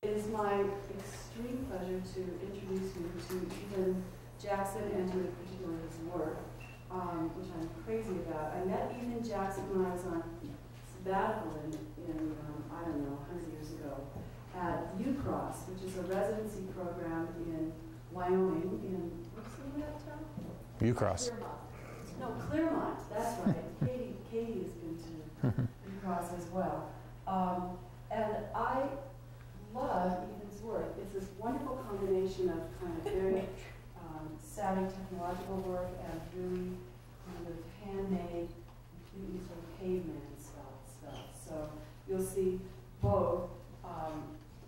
It is my extreme pleasure to introduce you to Ethan Jackson and to in particular his work, which I'm crazy about. I met Ethan Jackson when I was on sabbatical in I don't know, 100 years ago, at UCross, which is a residency program in Wyoming, in, what's the name of that town? UCross. Claremont. No, Claremont, that's right. Katie has been to UCross as well. And I love Ethan's work. It's this wonderful combination of kind of very savvy technological work and really kind of handmade, completely sort of caveman style stuff. So you'll see both,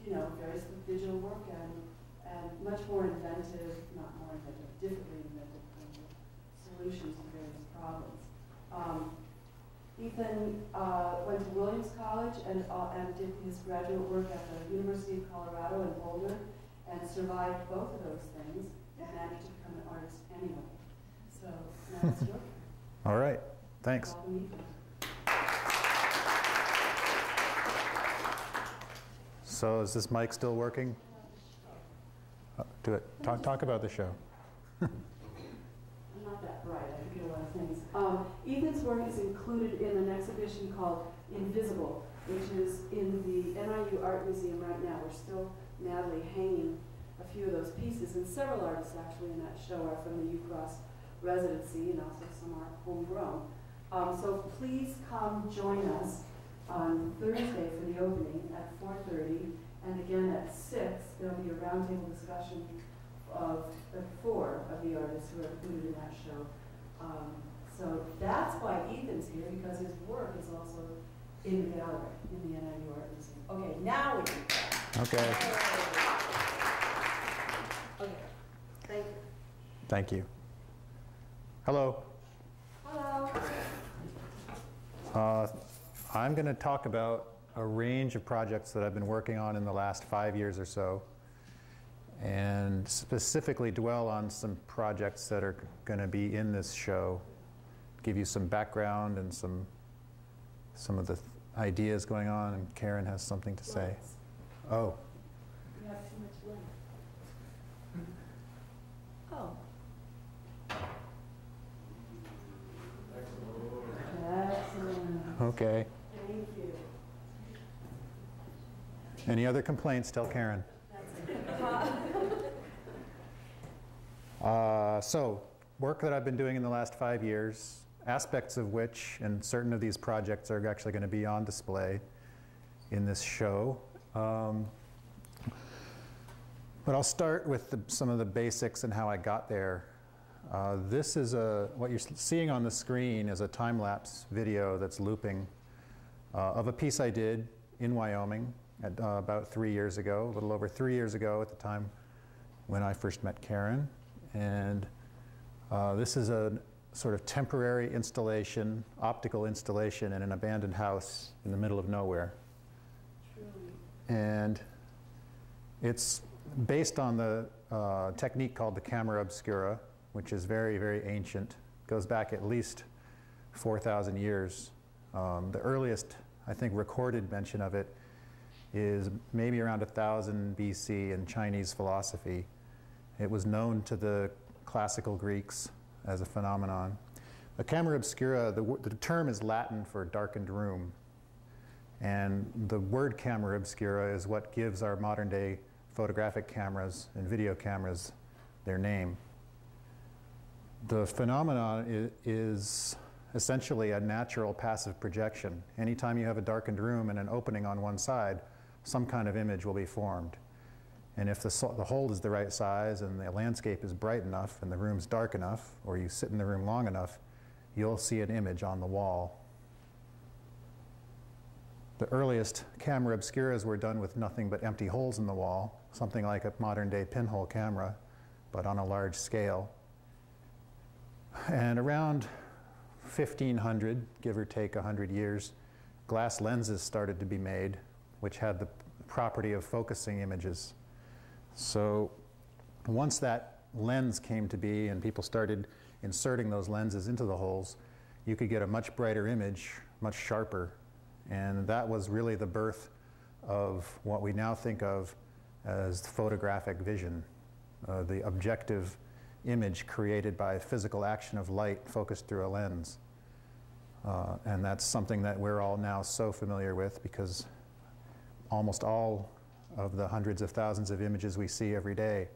you know, various digital work and much more inventive, not more inventive, differently inventive kinds of solutions to various problems. Ethan went to Williams College and did his graduate work at the University of Colorado in Boulder and survived both of those things and managed to become an artist anyway. So now it's your turn. All right, thanks. Welcome, Ethan. So is this mic still working? Do it. Talk about the show. I'm not that bright. I forget a lot of things. Ethan's work is included in an exhibition called Invisible, which is in the NIU Art Museum right now. We're still madly hanging a few of those pieces, and several artists actually in that show are from the UCross residency, and also some are homegrown. So please come join us on Thursday for the opening at 4:30, and again at 6, there'll be a roundtable discussion of the 4 of the artists who are included in that show. So that's why Ethan's here, because his work is also in the gallery, in the NIU Art Museum. Okay, now we can go. Okay. Okay, thank you. Thank you. Hello. Hello. I'm going to talk about a range of projects that I've been working on in the last 5 years or so, and specifically dwell on some projects that are going to be in this show, give you some background and some of the ideas going on, and Karen has something to say. Oh. You have too much light. Oh. Excellent. Okay. Thank you. Any other complaints? Tell Karen. So, work that I've been doing in the last 5 years, aspects of which, and certain of these projects are actually going to be on display in this show. But I'll start with some of the basics and how I got there. This is what you're seeing on the screen is a time-lapse video that's looping of a piece I did in Wyoming about 3 years ago, a little over 3 years ago at the time when I first met Karen. And this is a sort of temporary installation, optical installation in an abandoned house in the middle of nowhere. Truly. And it's based on the technique called the camera obscura, which is very, very ancient. Goes back at least 4,000 years. The earliest, I think, recorded mention of it is maybe around 1000 BC in Chinese philosophy. It was known to the classical Greeks as a phenomenon. The camera obscura, the term is Latin for darkened room. And the word camera obscura is what gives our modern day photographic cameras and video cameras their name. The phenomenon is essentially a natural passive projection. Anytime you have a darkened room and an opening on one side, some kind of image will be formed. And if the hole is the right size and the landscape is bright enough and the room's dark enough, or you sit in the room long enough, you'll see an image on the wall. The earliest camera obscuras were done with nothing but empty holes in the wall, something like a modern day pinhole camera, but on a large scale. And around 1500, give or take 100 years, glass lenses started to be made, which had the property of focusing images. So once that lens came to be and people started inserting those lenses into the holes, you could get a much brighter image, much sharper. And that was really the birth of what we now think of as photographic vision, the objective image created by physical action of light focused through a lens. And that's something that we're all now so familiar with, because almost all of the hundreds of thousands of images we see every day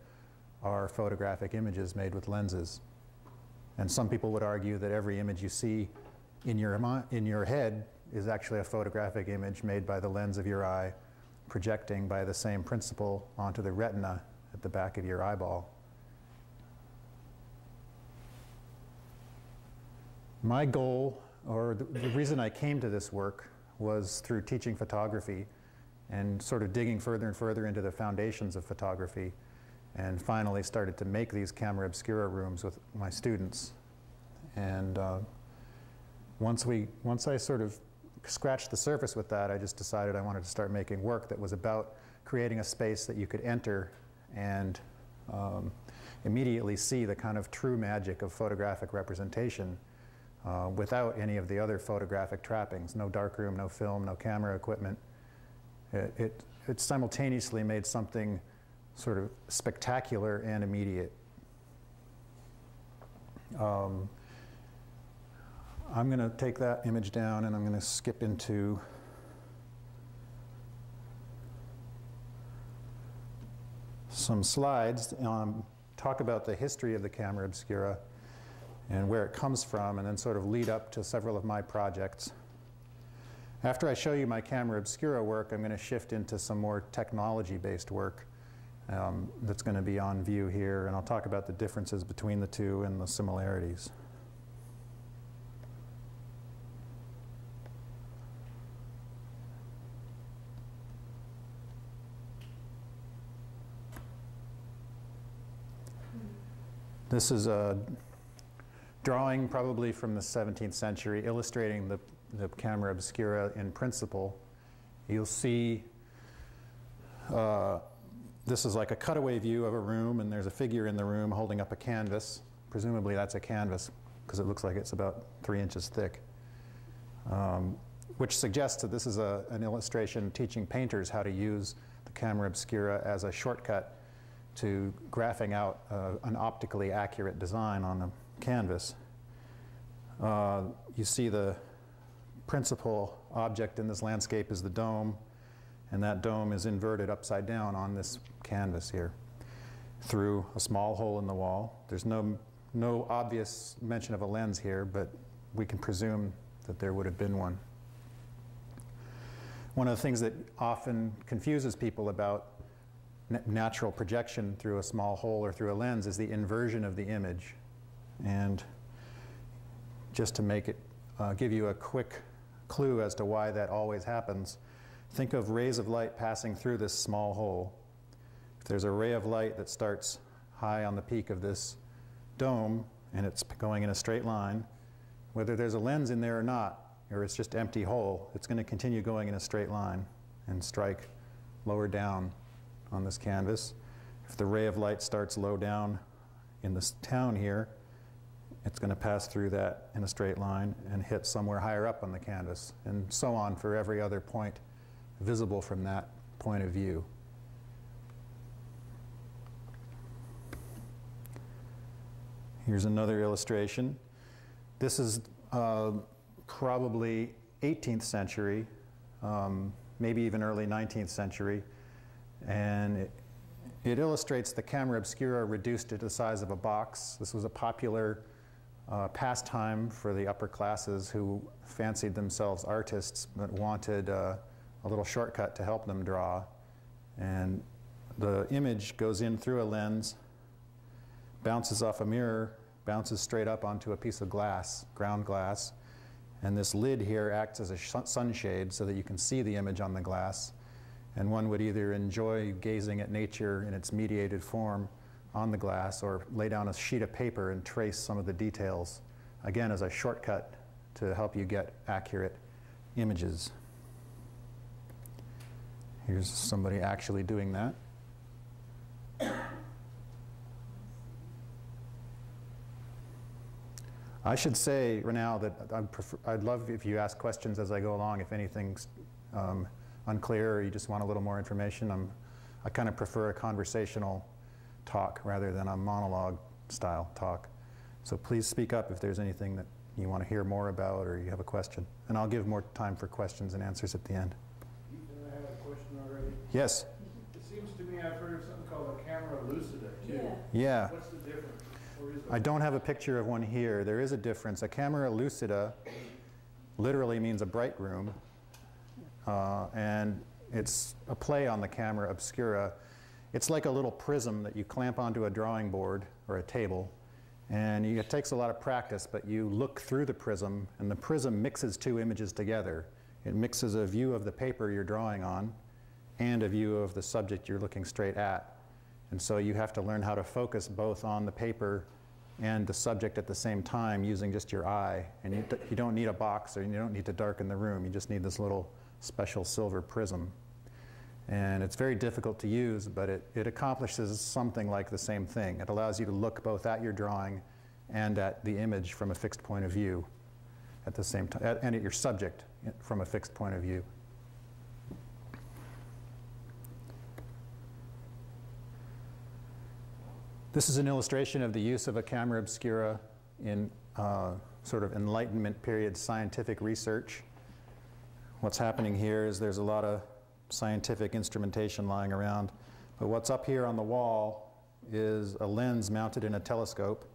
are photographic images made with lenses. And some people would argue that every image you see in your head is actually a photographic image made by the lens of your eye, projecting by the same principle onto the retina at the back of your eyeball. My goal, or the reason I came to this work, was through teaching photography and sort of digging further and further into the foundations of photography, and finally started to make these camera obscura rooms with my students. And once I sort of scratched the surface with that, I just decided I wanted to start making work that was about creating a space that you could enter and immediately see the kind of true magic of photographic representation without any of the other photographic trappings. No darkroom, no film, no camera equipment. It simultaneously made something sort of spectacular and immediate. I'm going to take that image down and I'm going to skip into some slides, talk about the history of the camera obscura and where it comes from, and then sort of lead up to several of my projects. After I show you my camera obscura work, I'm going to shift into some more technology-based work that's going to be on view here, and I'll talk about the differences between the two and the similarities. This is a drawing probably from the 17th century illustrating the camera obscura in principle. You'll see this is like a cutaway view of a room, and there's a figure in the room holding up a canvas. Presumably that's a canvas because it looks like it's about 3 inches thick, which suggests that this is an illustration teaching painters how to use the camera obscura as a shortcut to graphing out an optically accurate design on a canvas. You see the principal object in this landscape is the dome, and that dome is inverted upside down on this canvas here through a small hole in the wall. There's no obvious mention of a lens here, but we can presume that there would have been one. One of the things that often confuses people about natural projection through a small hole or through a lens is the inversion of the image. And just to make it, give you a quick clue as to why that always happens, think of rays of light passing through this small hole. If there's a ray of light that starts high on the peak of this dome and it's going in a straight line, whether there's a lens in there or not, or it's just empty hole, it's going to continue going in a straight line and strike lower down on this canvas. If the ray of light starts low down in this town here, it's going to pass through that in a straight line and hit somewhere higher up on the canvas, and so on for every other point visible from that point of view. Here's another illustration. This is probably 18th century, maybe even early 19th century. And it illustrates the camera obscura reduced to the size of a box. This was a popular pastime for the upper classes who fancied themselves artists but wanted a little shortcut to help them draw. And the image goes in through a lens, bounces off a mirror, bounces straight up onto a piece of glass, ground glass. And this lid here acts as a sunshade so that you can see the image on the glass. And one would either enjoy gazing at nature in its mediated form on the glass or lay down a sheet of paper and trace some of the details, again as a shortcut to help you get accurate images. Here's somebody actually doing that. I should say now that I'd love if you ask questions as I go along. If anything's unclear or you just want a little more information, I kind of prefer a conversational talk rather than a monologue style talk. So please speak up if there's anything that you want to hear more about or you have a question. And I'll give more time for questions and answers at the end. Ethan, I have a question already. Yes? It seems to me I've heard of something called a camera lucida, too. Yeah. What's the difference? Or is I don't have a picture of one here. There is a difference. A camera lucida literally means a bright room, and it's a play on the camera obscura. It's like a little prism that you clamp onto a drawing board or a table, and it takes a lot of practice, but you look through the prism, and the prism mixes two images together. It mixes a view of the paper you're drawing on and a view of the subject you're looking straight at. And so you have to learn how to focus both on the paper and the subject at the same time using just your eye. And you don't need a box, or you don't need to darken the room. You just need this little special silver prism. And it's very difficult to use, but it accomplishes something like the same thing. It allows you to look both at your drawing and at the image from a fixed point of view at the same time, and at your subject from a fixed point of view. This is an illustration of the use of a camera obscura in sort of Enlightenment period scientific research. What's happening here is there's a lot of scientific instrumentation lying around, but what's up here on the wall is a lens mounted in a telescope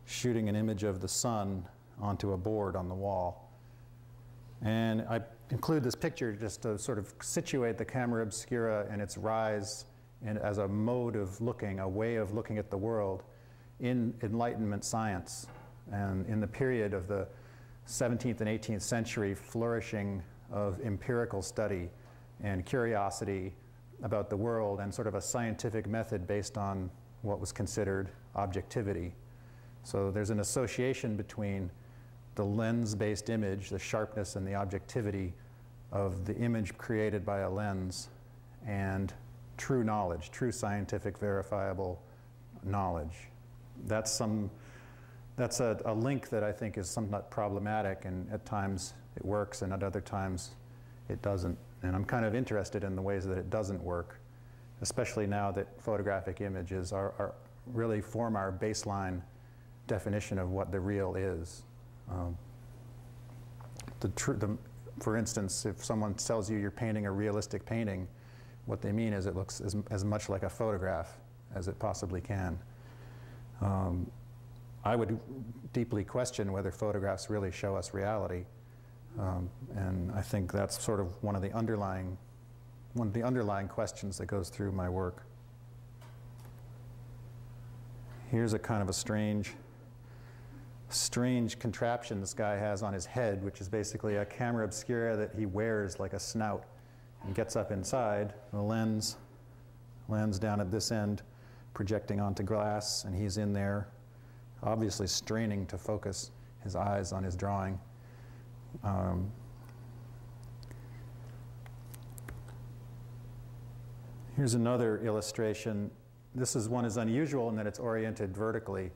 shooting an image of the sun onto a board on the wall. And I include this picture just to sort of situate the camera obscura and its rise and as a mode of looking, a way of looking at the world in Enlightenment science, and in the period of the 17th and 18th century flourishing of empirical study and curiosity about the world, and sort of a scientific method based on what was considered objectivity. So there's an association between the lens-based image, the sharpness and the objectivity of the image created by a lens, and true knowledge, true scientific verifiable knowledge. That's a link that I think is somewhat problematic, and at times it works and at other times it doesn't. And I'm kind of interested in the ways that it doesn't work, especially now that photographic images really form our baseline definition of what the real is. For instance, if someone tells you you're painting a realistic painting, what they mean is it looks as much like a photograph as it possibly can. I would deeply question whether photographs really show us reality. And I think that's sort of one of the underlying questions that goes through my work. Here's a kind of a strange contraption this guy has on his head, which is basically a camera obscura that he wears like a snout, and gets up inside. The lens down at this end, projecting onto glass, and he's in there, obviously straining to focus his eyes on his drawing. Here's another illustration. This one is unusual in that it's oriented vertically,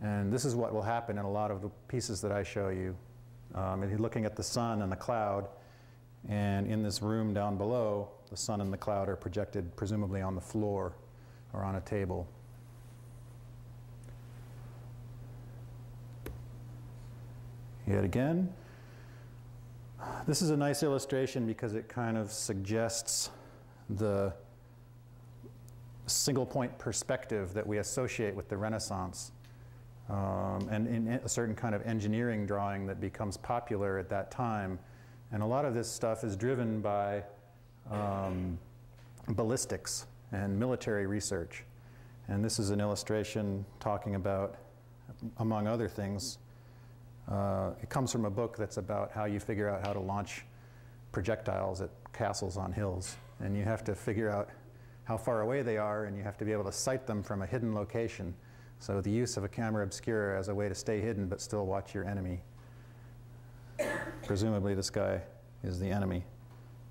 and this is what will happen in a lot of the pieces that I show you. If you're looking at the sun and the cloud, and in this room down below, the sun and the cloud are projected presumably on the floor or on a table. Yet again, this is a nice illustration because it kind of suggests the single point perspective that we associate with the Renaissance, and in a certain kind of engineering drawing that becomes popular at that time. And a lot of this stuff is driven by ballistics and military research. And this is an illustration talking about, among other things, it comes from a book that's about how you figure out how to launch projectiles at castles on hills. And you have to figure out how far away they are, and you have to be able to sight them from a hidden location. So the use of a camera obscura as a way to stay hidden but still watch your enemy. Presumably this guy is the enemy,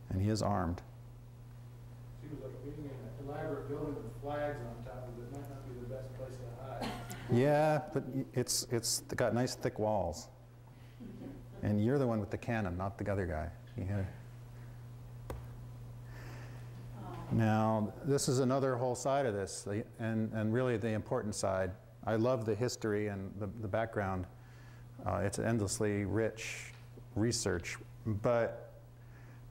and he is armed. Seems like being in an elaborate building with flags on top of it might not be the best place to hide. Yeah, but it's got nice thick walls. And you're the one with the cannon, not the other guy. Yeah. Now, this is another whole side of this, and really the important side. I love the history and the background. It's endlessly rich research, but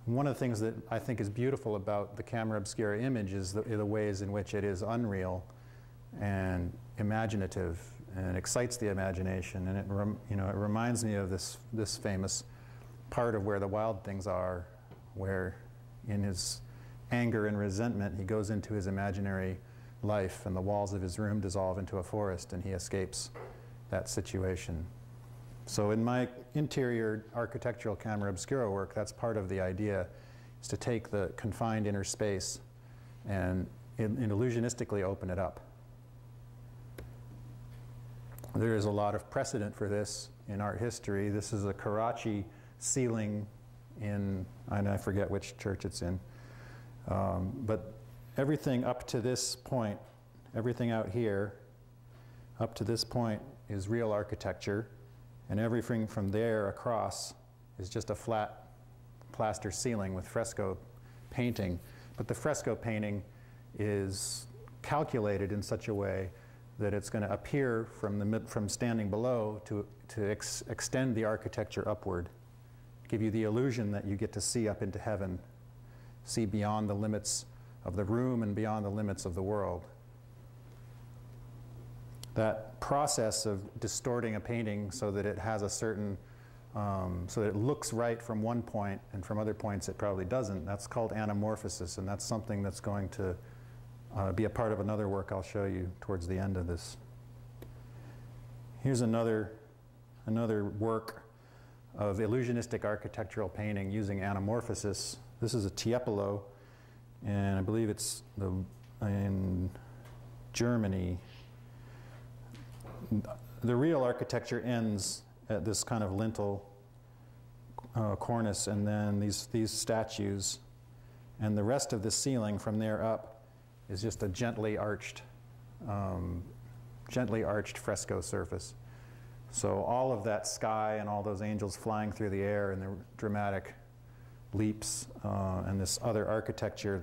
one of the things that I think is beautiful about the camera obscura image is the ways in which it is unreal and imaginative, and excites the imagination, and it reminds me of this famous part of Where the Wild Things Are, where in his anger and resentment he goes into his imaginary life, and the walls of his room dissolve into a forest, and he escapes that situation. So in my interior architectural camera obscura work, that's part of the idea, is to take the confined inner space and illusionistically open it up. There is a lot of precedent for this in art history. This is a Karachi ceiling in, I forget which church it's in, but everything up to this point, everything out here, up to this point is real architecture, and everything from there across is just a flat plaster ceiling with fresco painting. But the fresco painting is calculated in such a way that it's going to appear from standing below to extend the architecture upward, give you the illusion that you get to see up into heaven, see beyond the limits of the room and beyond the limits of the world. That process of distorting a painting so that it has a certain, so that it looks right from one point and from other points it probably doesn't, that's called anamorphosis, and that's something that's going to be a part of another work I'll show you towards the end of this. Here's another work of illusionistic architectural painting using anamorphosis. This is a Tiepolo, and I believe it's in Germany. The real architecture ends at this kind of lintel cornice, and then these statues, and the rest of the ceiling from there up is just a gently arched fresco surface. So all of that sky and all those angels flying through the air and the dramatic leaps and this other architecture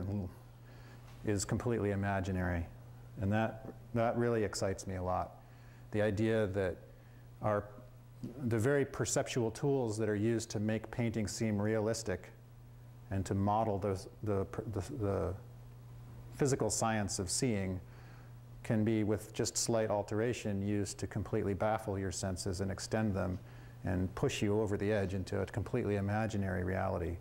is completely imaginary. And that really excites me a lot. The idea that the very perceptual tools that are used to make painting seem realistic and to model the physical science of seeing can be, with just slight alteration, used to completely baffle your senses and extend them and push you over the edge into a completely imaginary reality.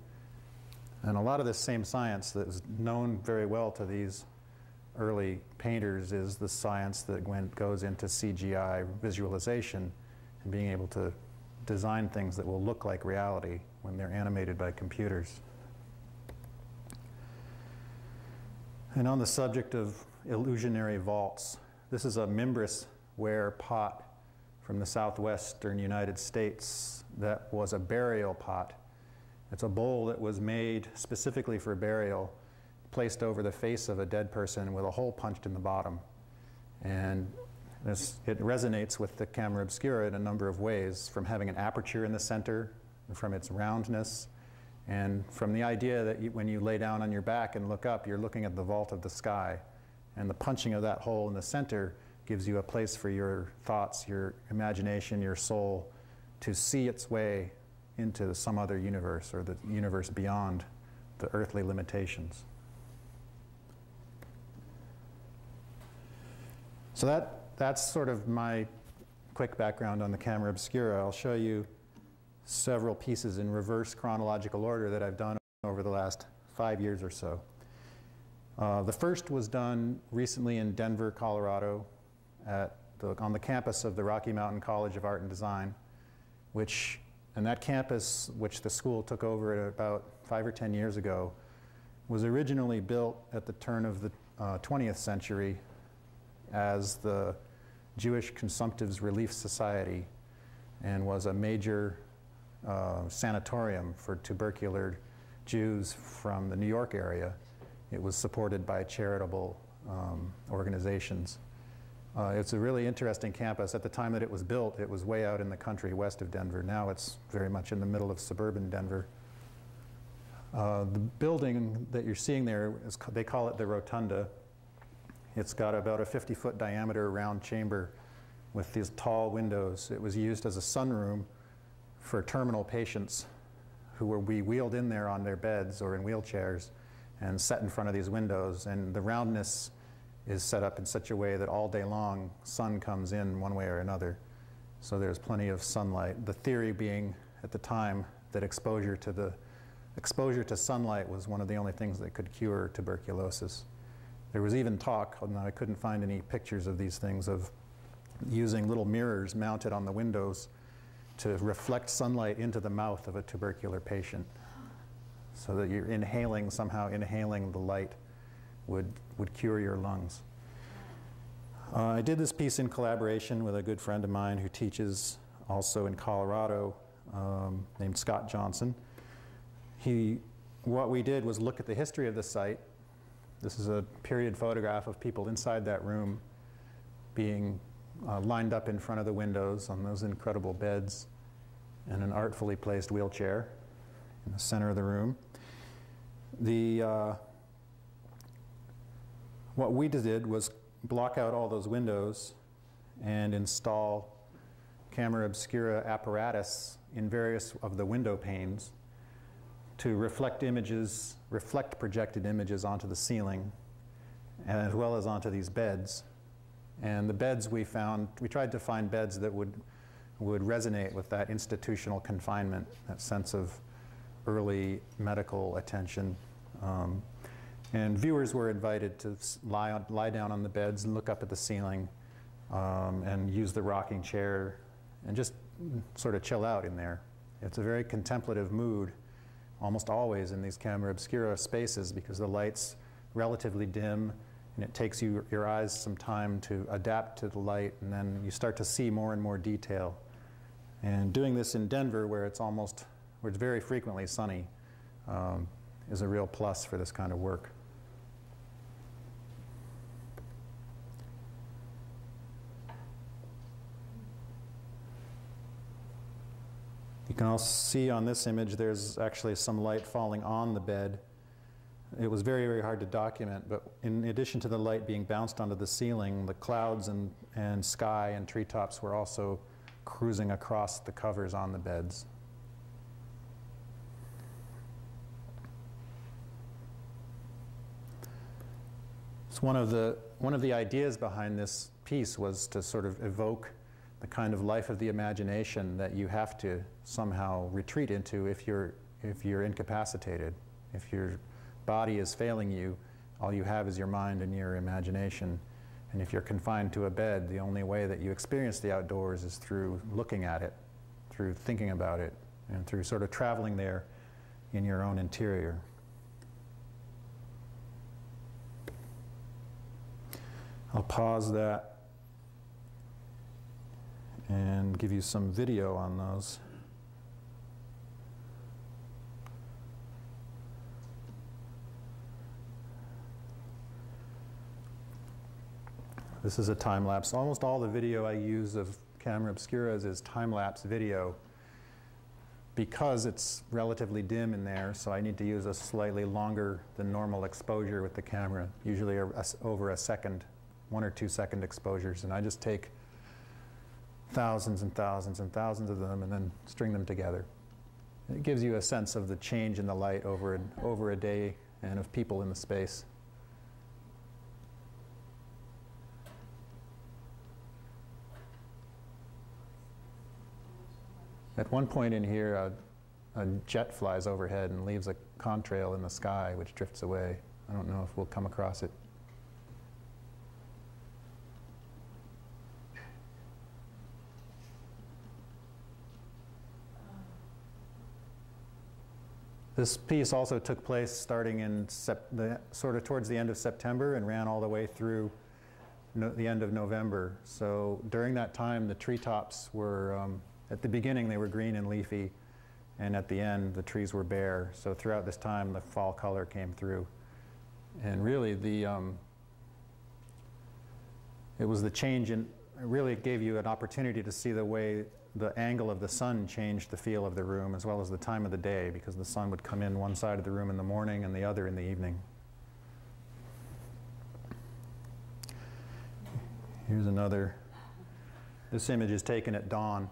And a lot of this same science that is known very well to these early painters is the science that goes into CGI visualization and being able to design things that will look like reality when they're animated by computers. And on the subject of illusionary vaults, this is a Mimbris ware pot from the southwestern United States that was a burial pot. It's a bowl that was made specifically for burial, placed over the face of a dead person with a hole punched in the bottom. And it resonates with the camera obscura in a number of ways, from having an aperture in the center, and from its roundness, and from the idea that when you lay down on your back and look up, you're looking at the vault of the sky. And the punching of that hole in the center gives you a place for your thoughts, your imagination, your soul to see its way into some other universe, or the universe beyond the earthly limitations. So that's sort of my quick background on the camera obscura. I'll show you several pieces in reverse chronological order that I've done over the last 5 years or so. The first was done recently in Denver, Colorado, on the campus of the Rocky Mountain College of Art and Design, and that campus, which the school took over at about 5 or 10 years ago, was originally built at the turn of the 20th century as the Jewish Consumptives Relief Society, and was a major sanatorium for tubercular Jews from the New York area. It was supported by charitable organizations. It's a really interesting campus. At the time that it was built, it was way out in the country west of Denver. Now it's very much in the middle of suburban Denver. The building that you're seeing there, they call it the rotunda. It's got about a 50-foot diameter round chamber with these tall windows. It was used as a sunroom for terminal patients who would be wheeled in there on their beds or in wheelchairs and set in front of these windows. And the roundness is set up in such a way that all day long sun comes in one way or another. So there's plenty of sunlight. The theory being at the time that exposure to sunlight was one of the only things that could cure tuberculosis. There was even talk, and I couldn't find any pictures of these things, of using little mirrors mounted on the windows to reflect sunlight into the mouth of a tubercular patient so that you're somehow inhaling the light would cure your lungs. I did this piece in collaboration with a good friend of mine who teaches also in Colorado, named Scott Johnson. What we did was look at the history of the site. This is a period photograph of people inside that room being lined up in front of the windows on those incredible beds and an artfully placed wheelchair in the center of the room. What we did was block out all those windows and install camera obscura apparatus in various of the window panes to reflect projected images onto the ceiling, as well as onto these beds. And the beds we tried to find beds that would resonate with that institutional confinement, that sense of early medical attention. And viewers were invited to lie down on the beds and look up at the ceiling and use the rocking chair and just sort of chill out in there. It's a very contemplative mood, almost always in these camera obscura spaces, because the light's relatively dim and it takes your eyes some time to adapt to the light, and then you start to see more and more detail. And doing this in Denver, where it's very frequently sunny, is a real plus for this kind of work. You can also see on this image there's actually some light falling on the bed. It was very, very hard to document, but in addition to the light being bounced onto the ceiling, the clouds and sky and treetops were also cruising across the covers on the beds. So one of the ideas behind this piece was to sort of evoke the kind of life of the imagination that you have to somehow retreat into if you're incapacitated. If your body is failing you, all you have is your mind and your imagination. And if you're confined to a bed, the only way that you experience the outdoors is through looking at it, through thinking about it, and through sort of traveling there in your own interior. I'll pause that and give you some video on those. This is a time lapse. Almost all the video I use of camera obscuras is time lapse video because it's relatively dim in there, so I need to use a slightly longer than normal exposure with the camera, usually over a second, 1 or 2 second exposures, and I just take thousands and thousands and thousands of them and then string them together. It gives you a sense of the change in the light over a day and of people in the space. At one point in here, a jet flies overhead and leaves a contrail in the sky, which drifts away. I don't know if we'll come across it. This piece also took place starting in sort of towards the end of September and ran all the way through the end of November. So during that time, the treetops were, at the beginning they were green and leafy, and at the end the trees were bare. So throughout this time the fall color came through. And really it was the change in, it really gave you an opportunity to see the way the angle of the sun changed the feel of the room as well as the time of the day, because the sun would come in one side of the room in the morning and the other in the evening. Here's another. This image is taken at dawn.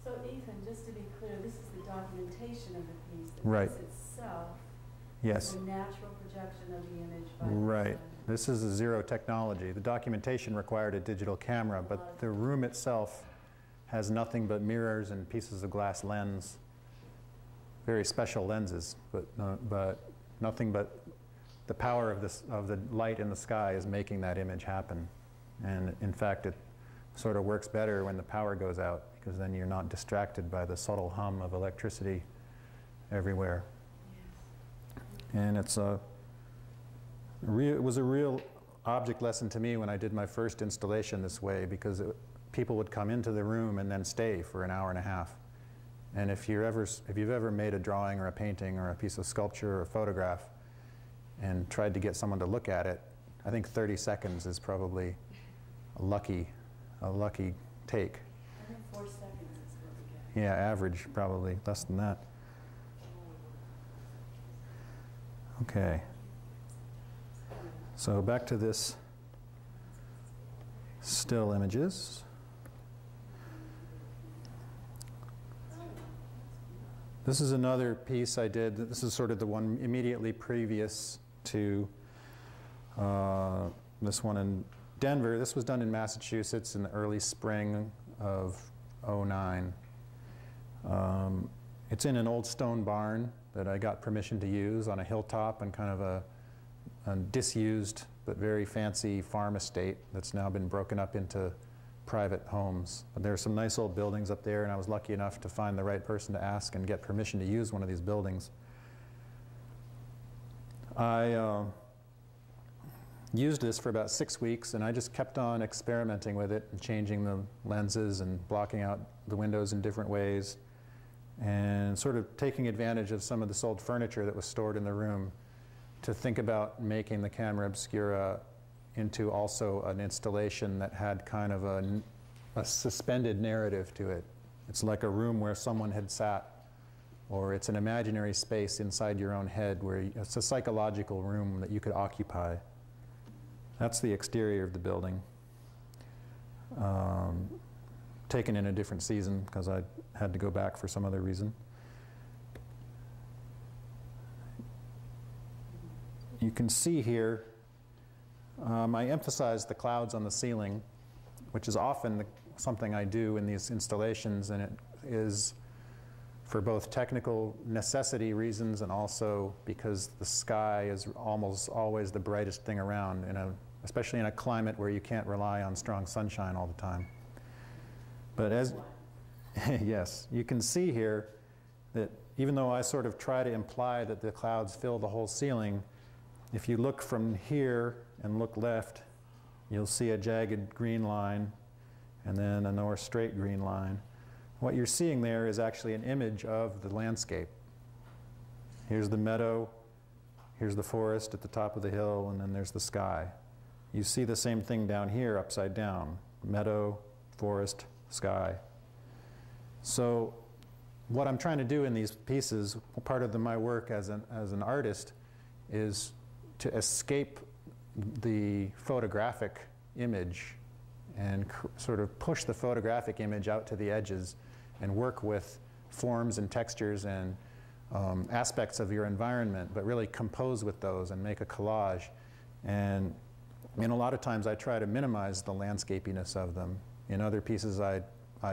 So Ethan, just to be clear, this is the documentation of the piece. The Right. piece itself Yes. is a natural projection of the image by the Right. sun. This is a zero technology. The documentation required a digital camera, but the room itself has nothing but mirrors and pieces of glass lens. Very special lenses, but nothing but the power of the light in the sky is making that image happen. And in fact, it sort of works better when the power goes out, because then you're not distracted by the subtle hum of electricity everywhere. And it was a real object lesson to me when I did my first installation this way, because people would come into the room and then stay for an hour and a half. And if you've ever made a drawing or a painting or a piece of sculpture or a photograph and tried to get someone to look at it, I think 30 seconds is probably a lucky take. I think 4 seconds is what we get. Yeah, average probably less than that. Okay. So back to this still images. This is another piece I did. This is sort of the one immediately previous to this one in Denver. This was done in Massachusetts in the early spring of '09. It's in an old stone barn that I got permission to use on a hilltop and kind of a disused but very fancy farm estate that's now been broken up into private homes. But there are some nice old buildings up there, and I was lucky enough to find the right person to ask and get permission to use one of these buildings. I used this for about 6 weeks, and I just kept on experimenting with it and changing the lenses and blocking out the windows in different ways, and sort of taking advantage of some of this old furniture that was stored in the room to think about making the camera obscura into also an installation that had kind of a suspended narrative to it. It's like a room where someone had sat, or it's an imaginary space inside your own head where it's a psychological room that you could occupy. That's the exterior of the building. Taken in a different season because I had to go back for some other reason. You can see here, I emphasize the clouds on the ceiling, which is often something I do in these installations, and it is for both technical necessity reasons and also because the sky is almost always the brightest thing around, especially in a climate where you can't rely on strong sunshine all the time. But as, yes, you can see here that even though I sort of try to imply that the clouds fill the whole ceiling, if you look from here and look left, you'll see a jagged green line and then a more straight green line. What you're seeing there is actually an image of the landscape. Here's the meadow, here's the forest at the top of the hill, and then there's the sky. You see the same thing down here upside down: meadow, forest, sky. So what I'm trying to do in these pieces, part of my work as an artist, is to escape the photographic image and sort of push the photographic image out to the edges and work with forms and textures and aspects of your environment, but really compose with those and make a collage. And a lot of times I try to minimize the landscapiness of them. In other pieces I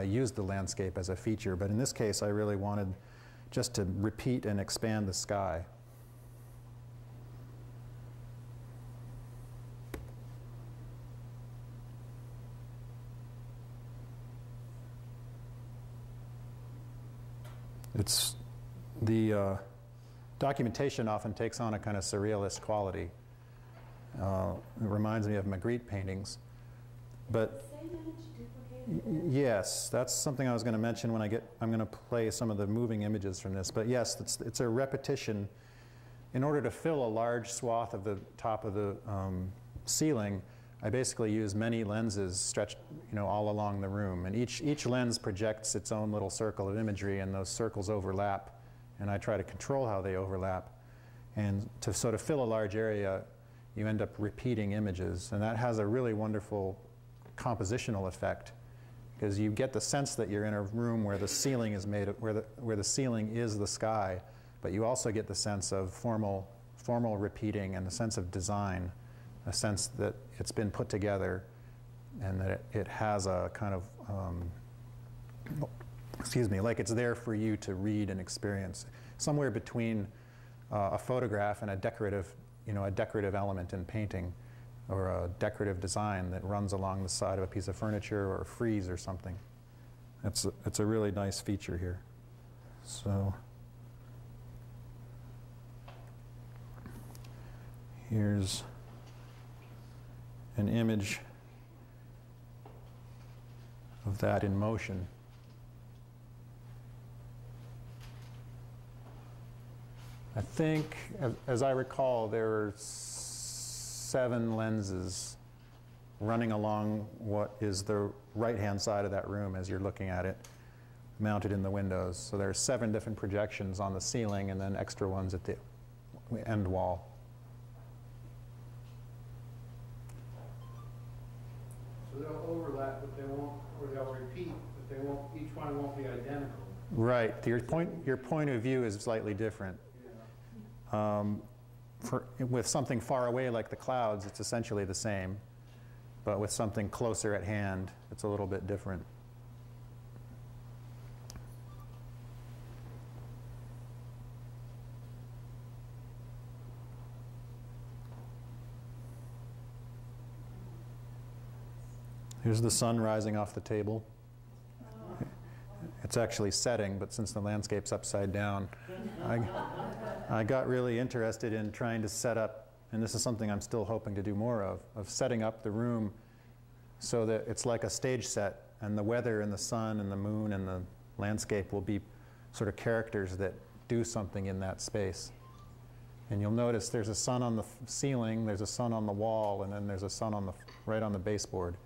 use the landscape as a feature, but in this case I really wanted just to repeat and expand the sky. It's the documentation often takes on a kind of surrealist quality. It reminds me of Magritte paintings. But yes, that's something I was going to mention when I'm going to play some of the moving images from this. But yes, it's a repetition. In order to fill a large swath of the top of the ceiling, I basically use many lenses stretched, all along the room. And each lens projects its own little circle of imagery, and those circles overlap. And I try to control how they overlap. And to sort of fill a large area, you end up repeating images. And that has a really wonderful compositional effect, because you get the sense that you're in a room where the ceiling is made of, where the ceiling is the sky, but you also get the sense of formal repeating and the sense of design, a sense that it's been put together and that it has a kind of, like it's there for you to read and experience. Somewhere between a photograph and a decorative element in painting, or a decorative design that runs along the side of a piece of furniture or a frieze or something. It's a really nice feature here. So here's an image of that in motion. I think, as I recall, there are 7 lenses running along what is the right-hand side of that room as you're looking at it, mounted in the windows. So there are 7 different projections on the ceiling and then extra ones at the end wall. So they'll overlap, but they won't, or they'll repeat, but they won't, each one won't be identical. Right. Your point of view is slightly different. Yeah. With something far away like the clouds, it's essentially the same. But with something closer at hand, it's a little bit different. Here's the sun rising off the table. It's actually setting, but since the landscape's upside down, I got really interested in trying to set up, and this is something I'm still hoping to do more of setting up the room so that it's like a stage set, and the weather and the sun and the moon and the landscape will be sort of characters that do something in that space. And you'll notice there's a sun on the ceiling, there's a sun on the wall, and then there's a sun right on the baseboard.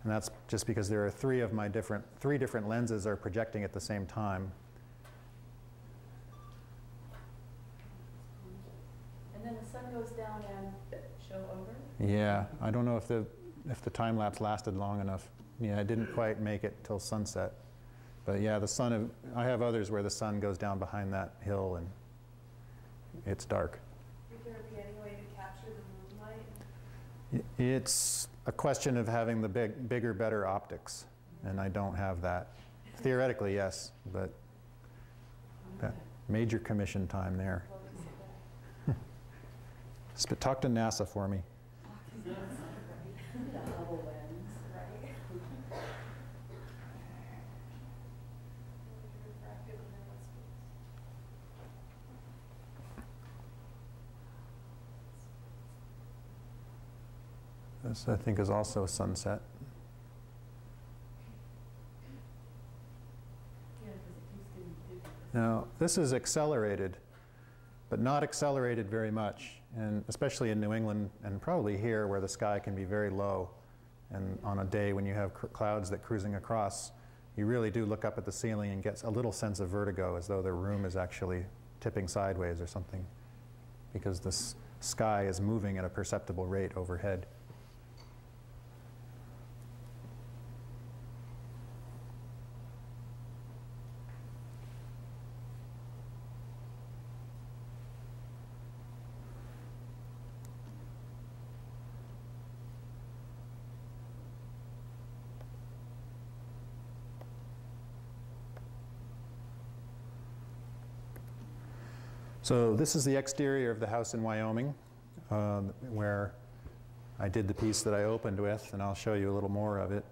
And that's just because there are three different lenses are projecting at the same time. And then the sun goes down and show over? Yeah, I don't know if the time lapse lasted long enough. Yeah, I didn't quite make it till sunset. But yeah, I have others where the sun goes down behind that hill and it's dark. Would there be any way to capture the moonlight? It's a question of having the bigger, better optics, and I don't have that. Theoretically, yes, but that major commission time there. Talk to NASA for me. The Hubble lens, right? This, I think, is also sunset. Yeah, because it keeps getting bigger. Now, this is accelerated, but not accelerated very much, and especially in New England and probably here where the sky can be very low. And on a day when you have clouds that cruising across, you really do look up at the ceiling and get a little sense of vertigo, as though the room is actually tipping sideways or something, because the sky is moving at a perceptible rate overhead. So this is the exterior of the house in Wyoming, where I did the piece that I opened with, and I'll show you a little more of it.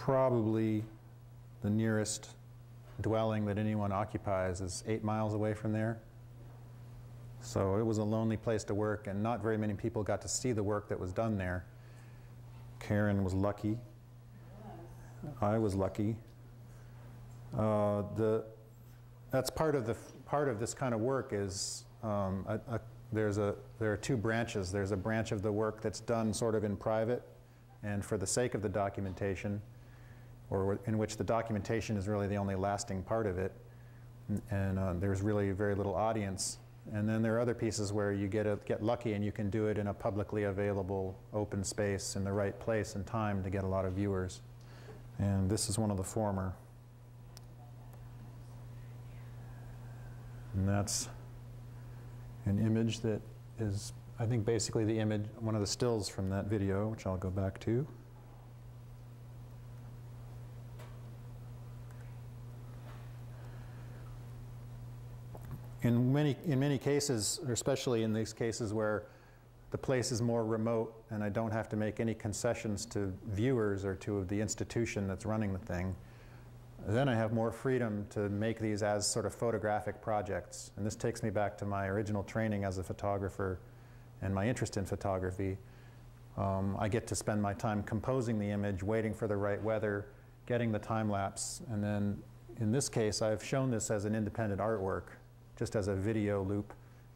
Probably the nearest dwelling that anyone occupies is 8 miles away from there. So it was a lonely place to work, and not very many people got to see the work that was done there. Karen was lucky. I was lucky. That's part of this kind of work is there are two branches. There's a branch of the work that's done sort of in private and for the sake of the documentation, or in which the documentation is really the only lasting part of it, and there's really very little audience. And then there are other pieces where you get lucky and you can do it in a publicly available open space in the right place and time to get a lot of viewers. And this is one of the former. And that's an image that is, I think, basically the image, one of the stills from that video, which I'll go back to. In many cases, or especially in these cases where the place is more remote and I don't have to make any concessions to viewers or to the institution that's running the thing, then I have more freedom to make these as sort of photographic projects. And this takes me back to my original training as a photographer and my interest in photography. I get to spend my time composing the image, waiting for the right weather, getting the time lapse, and then in this case I've shown this as an independent artwork, just as a video loop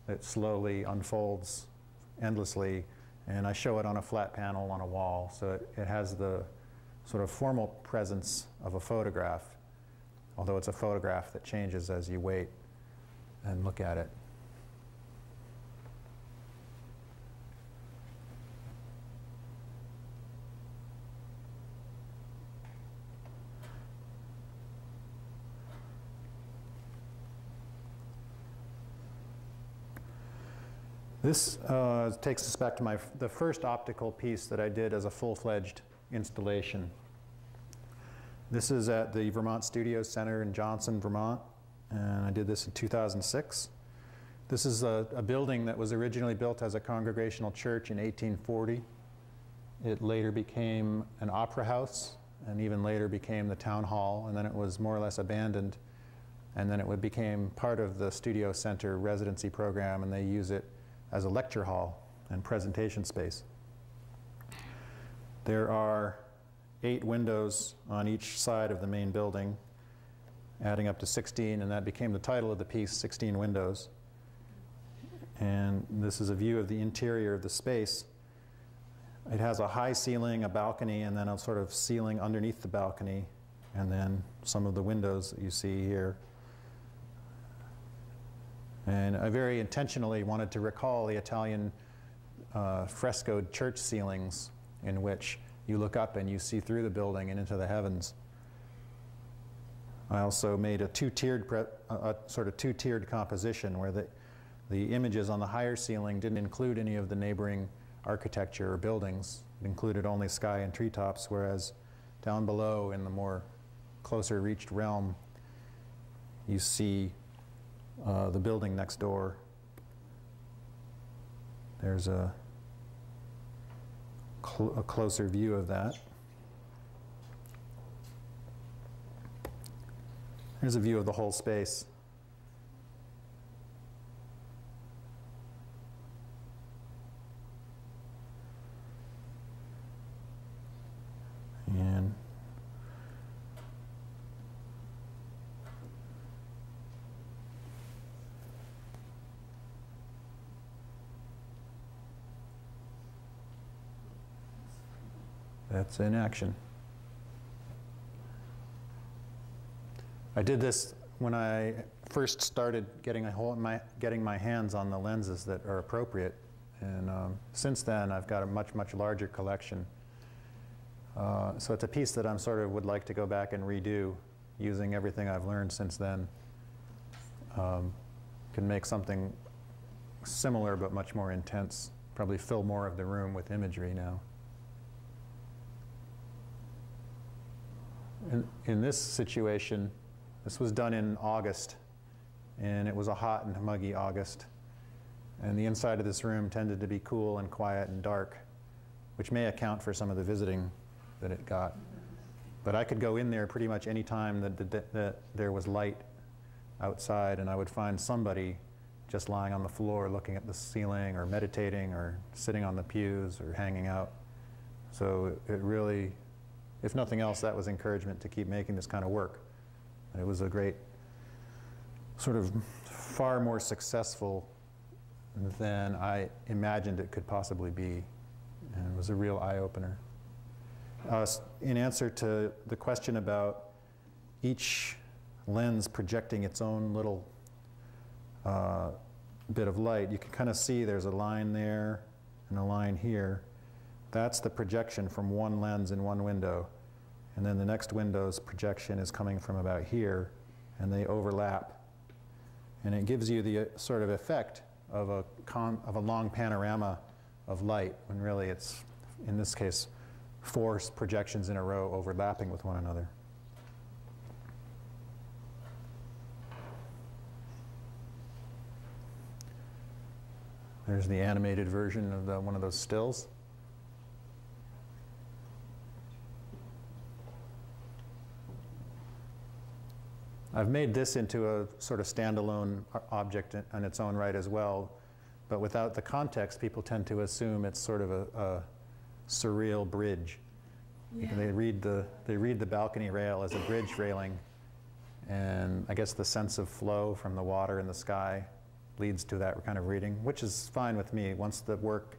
that slowly unfolds endlessly, and I show it on a flat panel on a wall, so it has the sort of formal presence of a photograph, although it's a photograph that changes as you wait and look at it. This takes us back to the first optical piece that I did as a full-fledged installation. This is at the Vermont Studio Center in Johnson, Vermont, and I did this in 2006. This is a building that was originally built as a congregational church in 1840. It later became an opera house, and even later became the town hall, and then it was more or less abandoned, and then it became part of the Studio Center residency program, and they use it as a lecture hall and presentation space. There are 8 windows on each side of the main building, adding up to 16, and that became the title of the piece, 16 Windows. And this is a view of the interior of the space. It has a high ceiling, a balcony, and then a sort of ceiling underneath the balcony, and then some of the windows that you see here. And I very intentionally wanted to recall the Italian frescoed church ceilings in which you look up and you see through the building and into the heavens. I also made a sort of two-tiered composition where the images on the higher ceiling didn't include any of the neighboring architecture or buildings. It included only sky and treetops, whereas down below in the more closer reached realm, you see the building next door. There's a closer view of that. Here's a view of the whole space. And that's in action. I did this when I first started getting my hands on the lenses that are appropriate, and since then I've got a much, much larger collection. So it's a piece that I'm sort of would like to go back and redo, using everything I've learned since then. Can make something similar but much more intense, probably fill more of the room with imagery now. In this situation, this was done in August, and it was a hot and muggy August. And the inside of this room tended to be cool and quiet and dark, which may account for some of the visiting that it got. But I could go in there pretty much any time that there was light outside, and I would find somebody just lying on the floor looking at the ceiling or meditating or sitting on the pews or hanging out. So it really, if nothing else, that was encouragement to keep making this kind of work. And it was a great, sort of far more successful than I imagined it could possibly be. And it was a real eye-opener. In answer to the question about each lens projecting its own little bit of light, you can kind of see there's a line there and a line here. That's the projection from one lens in one window. And then the next window's projection is coming from about here, and they overlap. And it gives you the sort of effect of a long panorama of light, when really it's, in this case, 4 projections in a row overlapping with one another. There's the animated version of one of those stills. I've made this into a sort of standalone object in its own right as well, but without the context, people tend to assume it's sort of a surreal bridge. Yeah. They read the balcony rail as a bridge railing, and I guess the sense of flow from the water and the sky leads to that kind of reading, which is fine with me. Once the work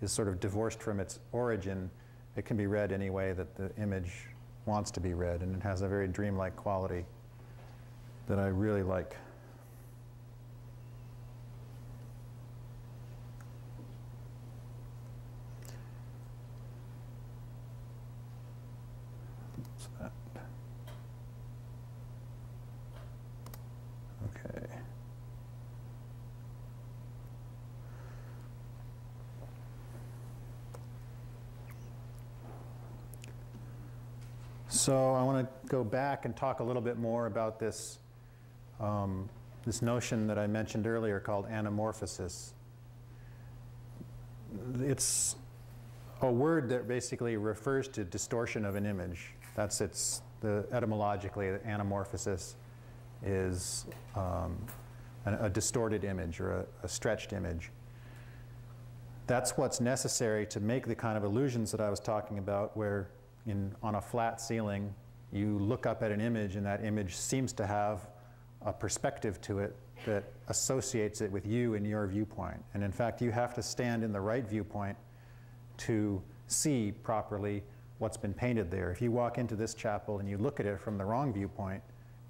is sort of divorced from its origin, it can be read any way that the image wants to be read, and it has a very dreamlike quality that I really like. What's that? Okay. So I want to go back and talk a little bit more about this this notion that I mentioned earlier called anamorphosis. It's a word that basically refers to distortion of an image. That's etymologically, anamorphosis is a distorted image or a stretched image. That's what's necessary to make the kind of illusions that I was talking about, where on a flat ceiling, you look up at an image and that image seems to have a perspective to it that associates it with you and your viewpoint. And in fact, you have to stand in the right viewpoint to see properly what's been painted there. If you walk into this chapel and you look at it from the wrong viewpoint,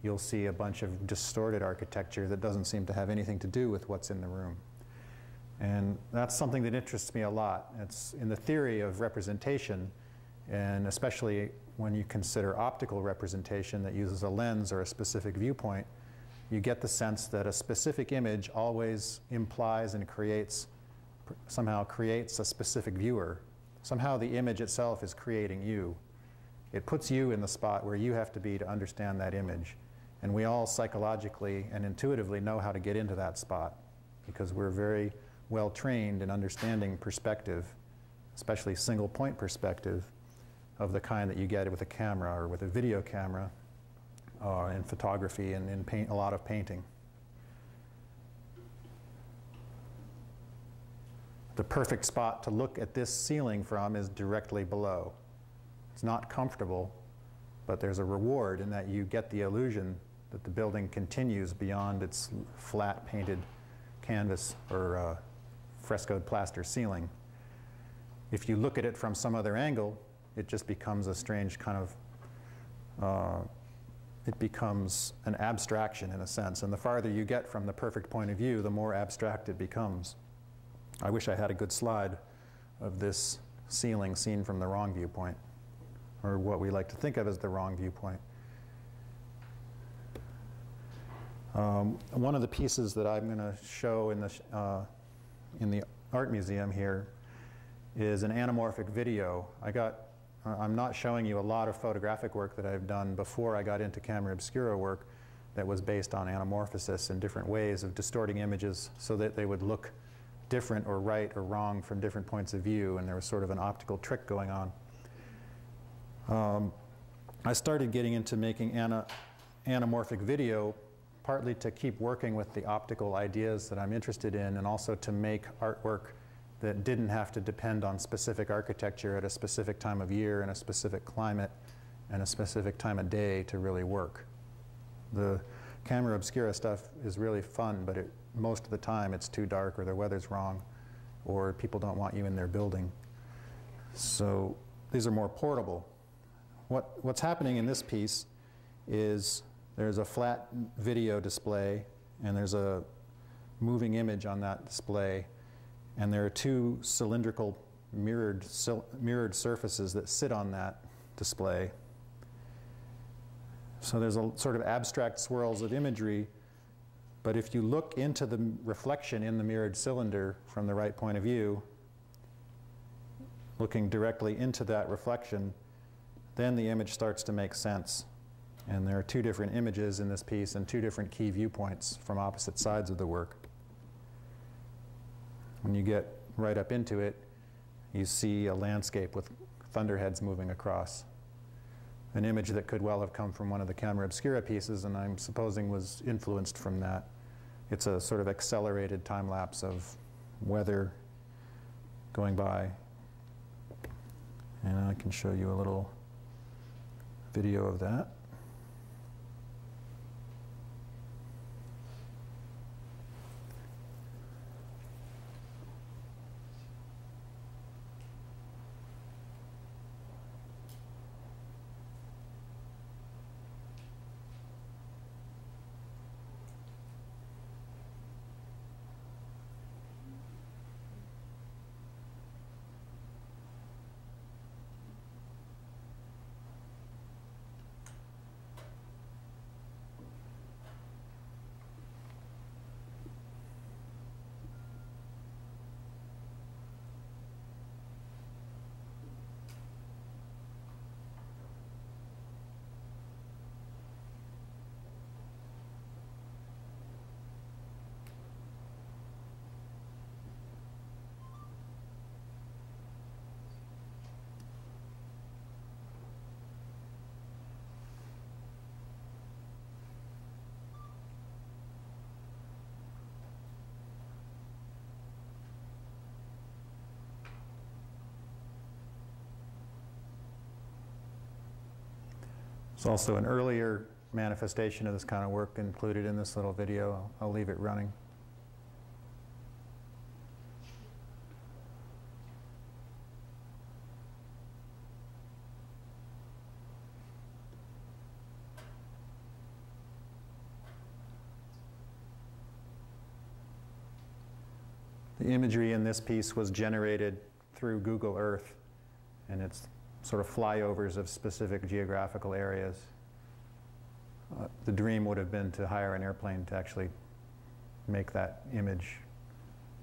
you'll see a bunch of distorted architecture that doesn't seem to have anything to do with what's in the room. And that's something that interests me a lot. It's in the theory of representation, and especially when you consider optical representation that uses a lens or a specific viewpoint, you get the sense that a specific image always implies and somehow creates a specific viewer. Somehow the image itself is creating you. It puts you in the spot where you have to be to understand that image. And we all psychologically and intuitively know how to get into that spot, because we're very well trained in understanding perspective, especially single point perspective of the kind that you get with a camera or with a video camera, in photography and in a lot of painting. The perfect spot to look at this ceiling from is directly below. It's not comfortable, but there's a reward in that you get the illusion that the building continues beyond its flat painted canvas or frescoed plaster ceiling. If you look at it from some other angle, it just becomes a strange kind of it becomes an abstraction in a sense, and the farther you get from the perfect point of view, the more abstract it becomes. I wish I had a good slide of this ceiling seen from the wrong viewpoint, or what we like to think of as the wrong viewpoint. One of the pieces that I'm going to show in the art museum here is an anamorphic video. I'm not showing you a lot of photographic work that I've done before I got into camera obscura work that was based on anamorphosis and different ways of distorting images so that they would look different or right or wrong from different points of view, and there was sort of an optical trick going on. I started getting into making anamorphic video, partly to keep working with the optical ideas that I'm interested in, and also to make artwork that didn't have to depend on specific architecture at a specific time of year and a specific climate and a specific time of day to really work. The camera obscura stuff is really fun, but most of the time it's too dark, or the weather's wrong, or people don't want you in their building. So these are more portable. What's happening in this piece is there's a flat video display, and there's a moving image on that display, and there are two cylindrical mirrored surfaces that sit on that display. So there's a sort of abstract swirls of imagery, but if you look into the reflection in the mirrored cylinder from the right point of view, looking directly into that reflection, then the image starts to make sense. And there are two different images in this piece and two different key viewpoints from opposite sides of the work. When you get right up into it, you see a landscape with thunderheads moving across. An image that could well have come from one of the camera obscura pieces, and I'm supposing was influenced from that. It's a sort of accelerated time lapse of weather going by. And I can show you a little video of that. There's also an earlier manifestation of this kind of work included in this little video. I'll leave it running. The imagery in this piece was generated through Google Earth, and it's sort of flyovers of specific geographical areas. The dream would have been to hire an airplane to actually make that image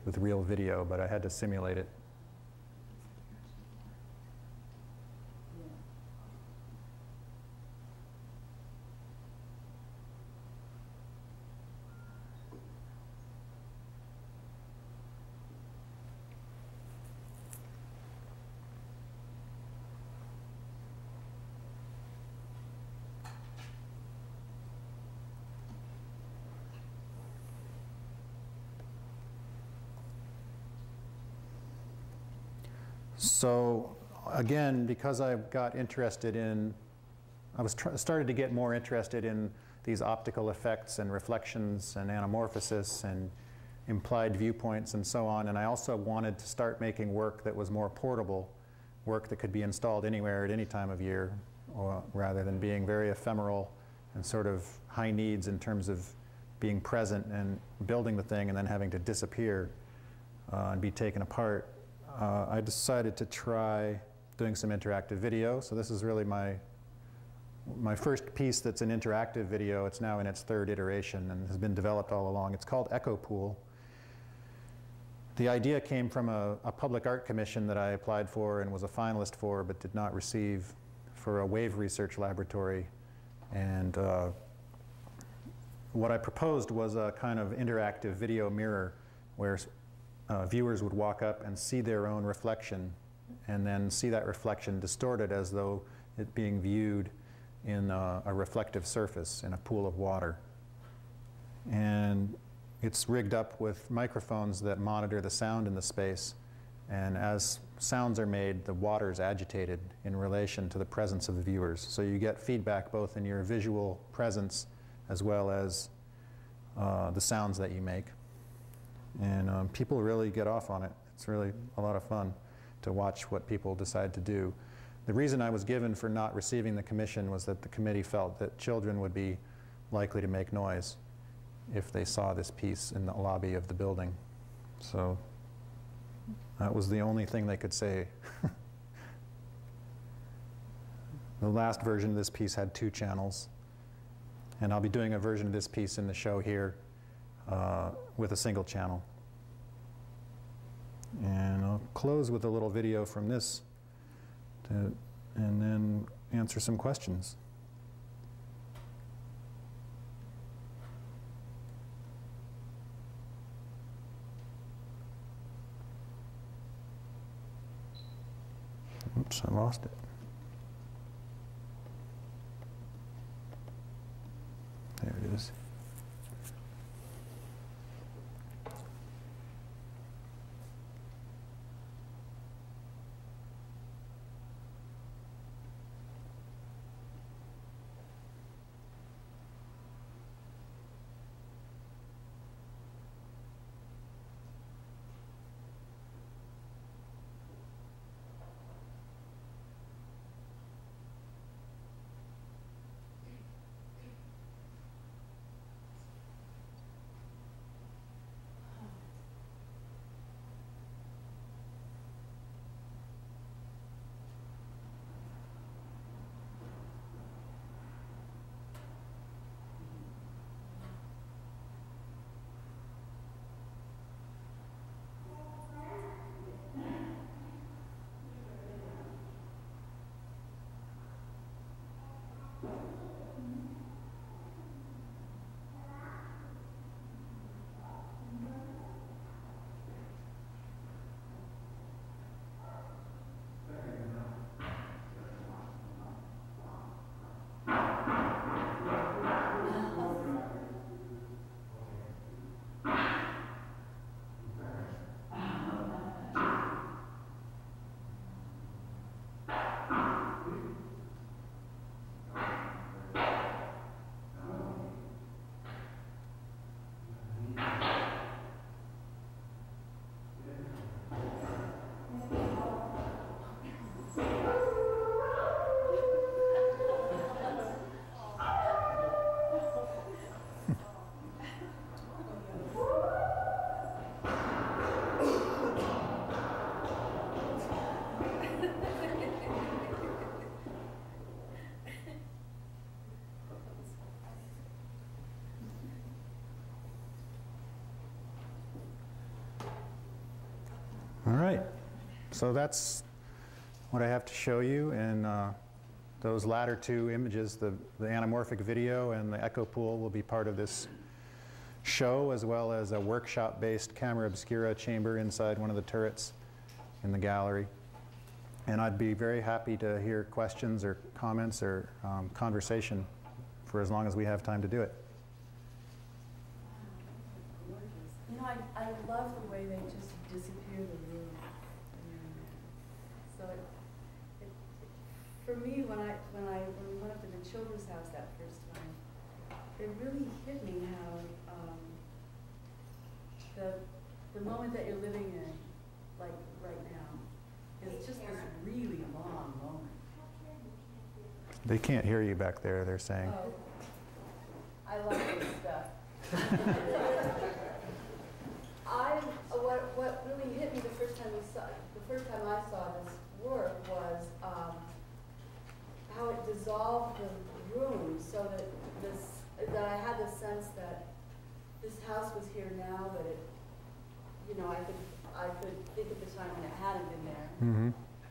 with real video, but I had to simulate it. So again, because I got interested in, started to get more interested in these optical effects and reflections and anamorphosis and implied viewpoints and so on, and I also wanted to start making work that was more portable, work that could be installed anywhere at any time of year, rather than being very ephemeral and sort of high needs in terms of being present and building the thing and then having to disappear and be taken apart. I decided to try doing some interactive video. So this is really my first piece that's an interactive video. It's now in its third iteration and has been developed all along. It's called Echo Pool. The idea came from a public art commission that I applied for and was a finalist for, but did not receive, for a wave research laboratory. And what I proposed was a kind of interactive video mirror where viewers would walk up and see their own reflection, and then see that reflection distorted as though it being viewed in a reflective surface in a pool of water. And it's rigged up with microphones that monitor the sound in the space. And as sounds are made, the water is agitated in relation to the presence of the viewers. So you get feedback both in your visual presence as well as the sounds that you make. And people really get off on it. It's really a lot of fun to watch what people decide to do. The reason I was given for not receiving the commission was that the committee felt that children would be likely to make noise if they saw this piece in the lobby of the building. So that was the only thing they could say. The last version of this piece had 2 channels, and I'll be doing a version of this piece in the show here with a single channel. And I'll close with a little video from this and then answer some questions. Oops, I lost it. There it is. All right, so that's what I have to show you, and those latter 2 images, the anamorphic video and the echo pool, will be part of this show, as well as a workshop-based camera obscura chamber inside one of the turrets in the gallery. And I'd be very happy to hear questions or comments or conversation for as long as we have time to do it. You know, I love the way they just disappear the room. So for me, when we went up to the Children's House that first time, it really hit me how the moment that you're living in, like right now, is just this really long moment. They can't hear you back there, they're saying. Oh, I like this stuff. What really hit me the first time I saw this work was how it dissolved the room, so that I had the sense that this house was here now, but it, you know, I could think of the time when it hadn't been there,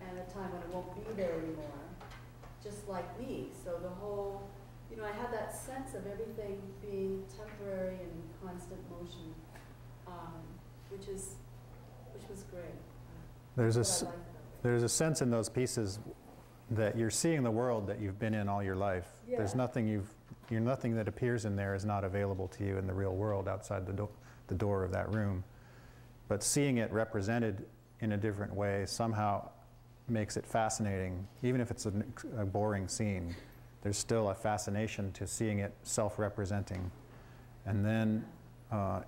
and a time when it won't be there anymore, just like me. So the whole, you know, I had that sense of everything being temporary and in constant motion, which was great. There's a sense in those pieces that you're seeing the world that you've been in all your life. Yeah. There's nothing nothing that appears in there is not available to you in the real world outside the door of that room. But seeing it represented in a different way somehow makes it fascinating. Even if it's a boring scene, there's still a fascination to seeing it self-representing. And then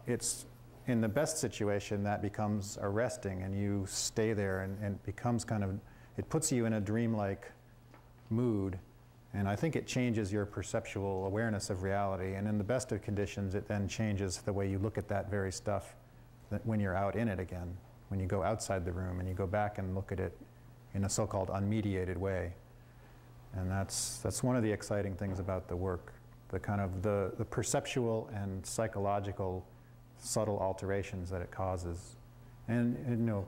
it's, in the best situation, that becomes arresting, and you stay there, and it becomes kind of, it puts you in a dreamlike mood, and I think it changes your perceptual awareness of reality. And in the best of conditions, it then changes the way you look at that very stuff when you're out in it again, when you go outside the room and you go back and look at it in a so-called unmediated way. And that's one of the exciting things about the work, the kind of the perceptual and psychological subtle alterations that it causes. And you know,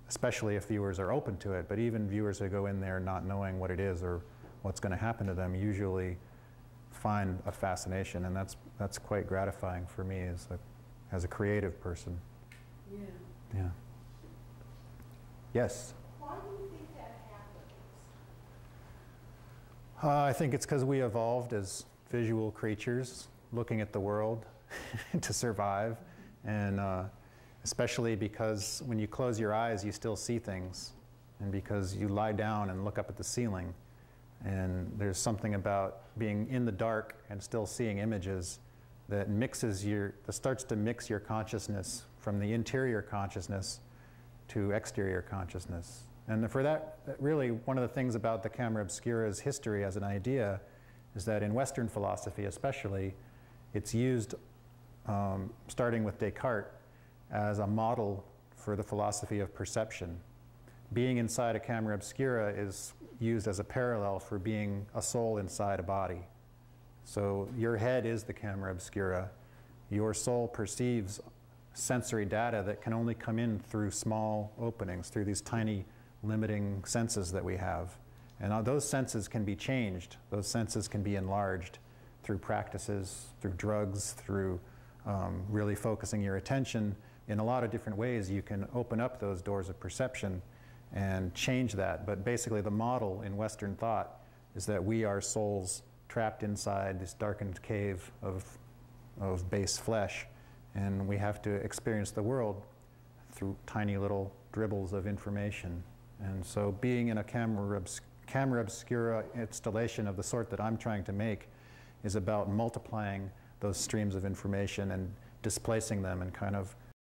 especially if viewers are open to it, but even viewers who go in there not knowing what it is or what's going to happen to them usually find a fascination, and that's quite gratifying for me as a creative person. Yeah. Yeah. Yes? Why do you think that happens? I think it's because we evolved as visual creatures looking at the world to survive, and especially because when you close your eyes you still see things, and because you lie down and look up at the ceiling, and there's something about being in the dark and still seeing images that starts to mix your consciousness from the interior consciousness to exterior consciousness. And for that, really, one of the things about the camera obscura's history as an idea is that in Western philosophy especially, it's used, starting with Descartes, as a model for the philosophy of perception. Being inside a camera obscura is used as a parallel for being a soul inside a body. So your head is the camera obscura. Your soul perceives sensory data that can only come in through small openings, through these tiny limiting senses that we have. And those senses can be changed. Those senses can be enlarged through practices, through drugs, through really focusing your attention. In a lot of different ways, you can open up those doors of perception and change that. But basically the model in Western thought is that we are souls trapped inside this darkened cave of base flesh, and we have to experience the world through tiny little dribbles of information. And so being in a camera obscura installation of the sort that I'm trying to make is about multiplying those streams of information and displacing them and kind of